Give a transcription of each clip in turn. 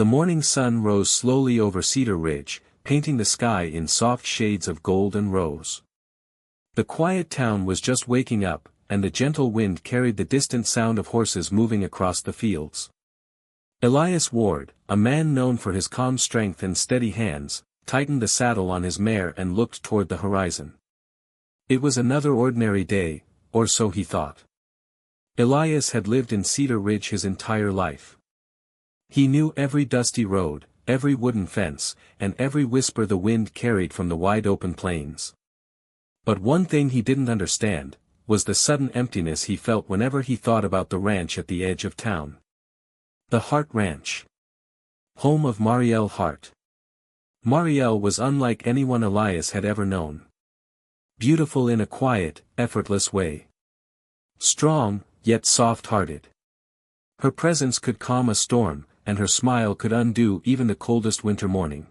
The morning sun rose slowly over Cedar Ridge, painting the sky in soft shades of gold and rose. The quiet town was just waking up, and the gentle wind carried the distant sound of horses moving across the fields. Elias Ward, a man known for his calm strength and steady hands, tightened the saddle on his mare and looked toward the horizon. It was another ordinary day, or so he thought. Elias had lived in Cedar Ridge his entire life. He knew every dusty road, every wooden fence, and every whisper the wind carried from the wide open plains. But one thing he didn't understand, was the sudden emptiness he felt whenever he thought about the ranch at the edge of town. The Hart Ranch. Home of Marielle Hart. Marielle was unlike anyone Elias had ever known. Beautiful in a quiet, effortless way. Strong, yet soft-hearted. Her presence could calm a storm, and her smile could undo even the coldest winter morning.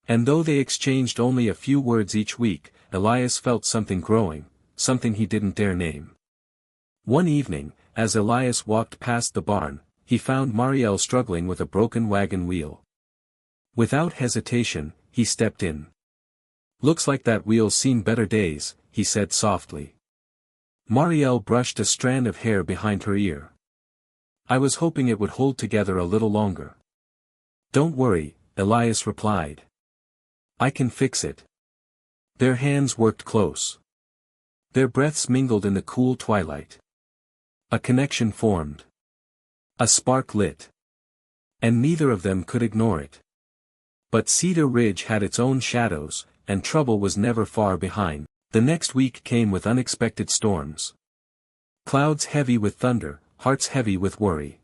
And though they exchanged only a few words each week, Elias felt something growing, something he didn't dare name. One evening, as Elias walked past the barn, he found Marielle struggling with a broken wagon wheel. Without hesitation, he stepped in. "Looks like that wheel's seen better days," he said softly. Marielle brushed a strand of hair behind her ear. "I was hoping it would hold together a little longer." "Don't worry," Elias replied. "I can fix it." Their hands worked close. Their breaths mingled in the cool twilight. A connection formed. A spark lit. And neither of them could ignore it. But Cedar Ridge had its own shadows, and trouble was never far behind. The next week came with unexpected storms. Clouds heavy with thunder, hearts heavy with worry.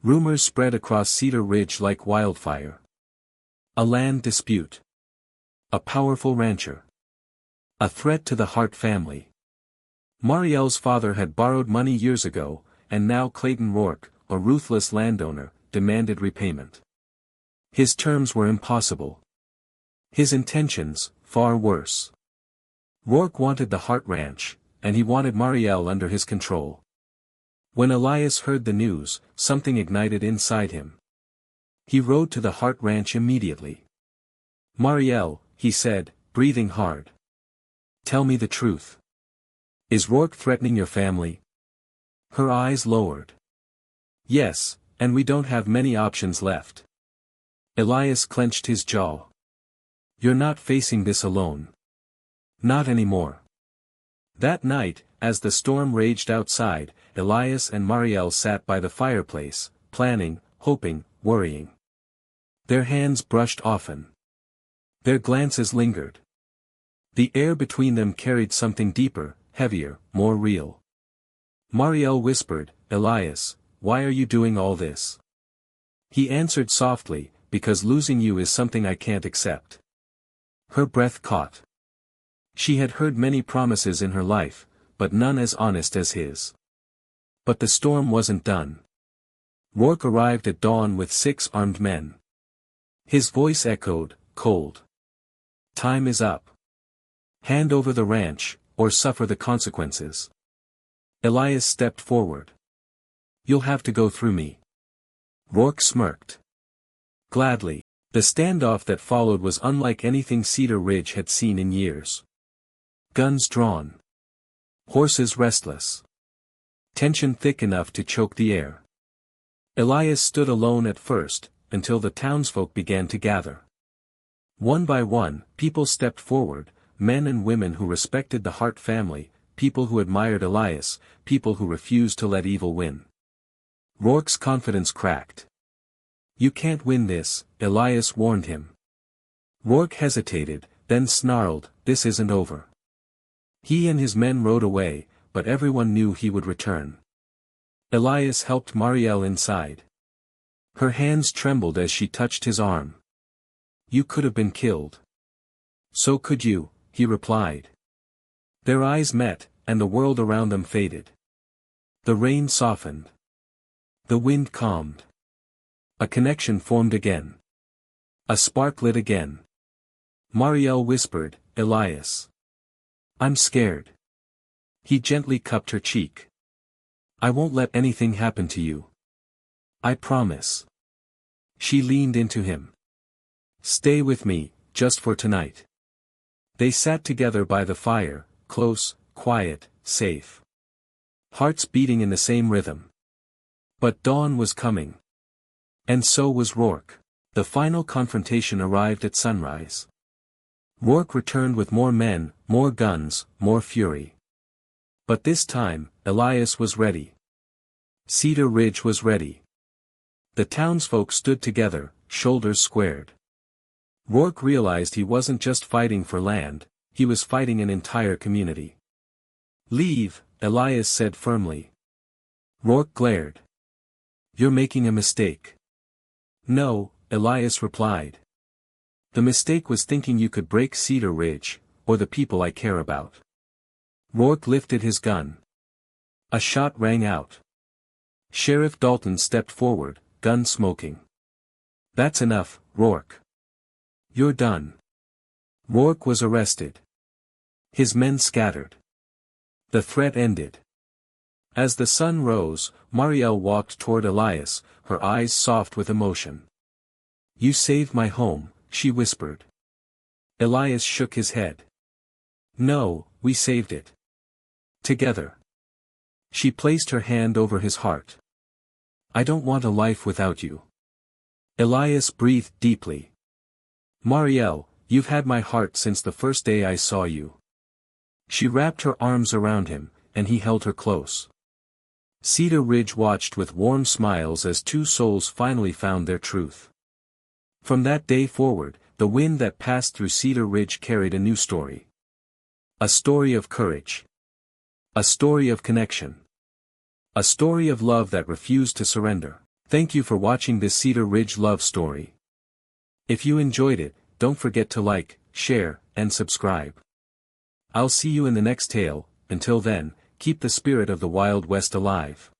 Rumors spread across Cedar Ridge like wildfire. A land dispute. A powerful rancher. A threat to the Hart family. Marielle's father had borrowed money years ago, and now Clayton Rourke, a ruthless landowner, demanded repayment. His terms were impossible. His intentions, far worse. Rourke wanted the Hart Ranch, and he wanted Marielle under his control. When Elias heard the news, something ignited inside him. He rode to the Hart Ranch immediately. "Marielle," he said, breathing hard. "Tell me the truth. Is Rourke threatening your family?" Her eyes lowered. "Yes, and we don't have many options left." Elias clenched his jaw. "You're not facing this alone. Not anymore." That night, as the storm raged outside, Elias and Marielle sat by the fireplace, planning, hoping, worrying. Their hands brushed often. Their glances lingered. The air between them carried something deeper, heavier, more real. Marielle whispered, "Elias, why are you doing all this?" He answered softly, "Because losing you is something I can't accept." Her breath caught. She had heard many promises in her life, but none as honest as his. But the storm wasn't done. Rourke arrived at dawn with 6 armed men. His voice echoed, cold. "Time is up. Hand over the ranch, or suffer the consequences." Elias stepped forward. "You'll have to go through me." Rourke smirked. "Gladly." The standoff that followed was unlike anything Cedar Ridge had seen in years. Guns drawn. Horses restless. Tension thick enough to choke the air. Elias stood alone at first, until the townsfolk began to gather. One by one, people stepped forward, men and women who respected the Hart family, people who admired Elias, people who refused to let evil win. Rourke's confidence cracked. "You can't win this," Elias warned him. Rourke hesitated, then snarled, "This isn't over." He and his men rode away, but everyone knew he would return. Elias helped Marielle inside. Her hands trembled as she touched his arm. "You could have been killed." "So could you," he replied. Their eyes met, and the world around them faded. The rain softened. The wind calmed. A connection formed again. A spark lit again. Marielle whispered, "Elias. I'm scared." He gently cupped her cheek. "I won't let anything happen to you. I promise." She leaned into him. Stay with me, just for tonight. They sat together by the fire, close, quiet, safe. Hearts beating in the same rhythm. But dawn was coming. And so was Rourke. The final confrontation arrived at sunrise. Rourke returned with more men, more guns, more fury. But this time, Elias was ready. Cedar Ridge was ready. The townsfolk stood together, shoulders squared. Rourke realized he wasn't just fighting for land, he was fighting an entire community. Leave, Elias said firmly. Rourke glared. You're making a mistake. No, Elias replied. The mistake was thinking you could break Cedar Ridge, or the people I care about. Rourke lifted his gun. A shot rang out. Sheriff Dalton stepped forward, gun smoking. That's enough, Rourke. You're done. Rourke was arrested. His men scattered. The threat ended. As the sun rose, Marielle walked toward Elias, her eyes soft with emotion. You saved my home, she whispered. Elias shook his head. No, we saved it. Together. She placed her hand over his heart. I don't want a life without you. Elias breathed deeply. Marielle, you've had my heart since the first day I saw you. She wrapped her arms around him, and he held her close. Cedar Ridge watched with warm smiles as two souls finally found their truth. From that day forward, the wind that passed through Cedar Ridge carried a new story. A story of courage. A story of connection. A story of love that refused to surrender. Thank you for watching this Cedar Ridge love story. If you enjoyed it, don't forget to like, share, and subscribe. I'll see you in the next tale. Until then, keep the spirit of the Wild West alive.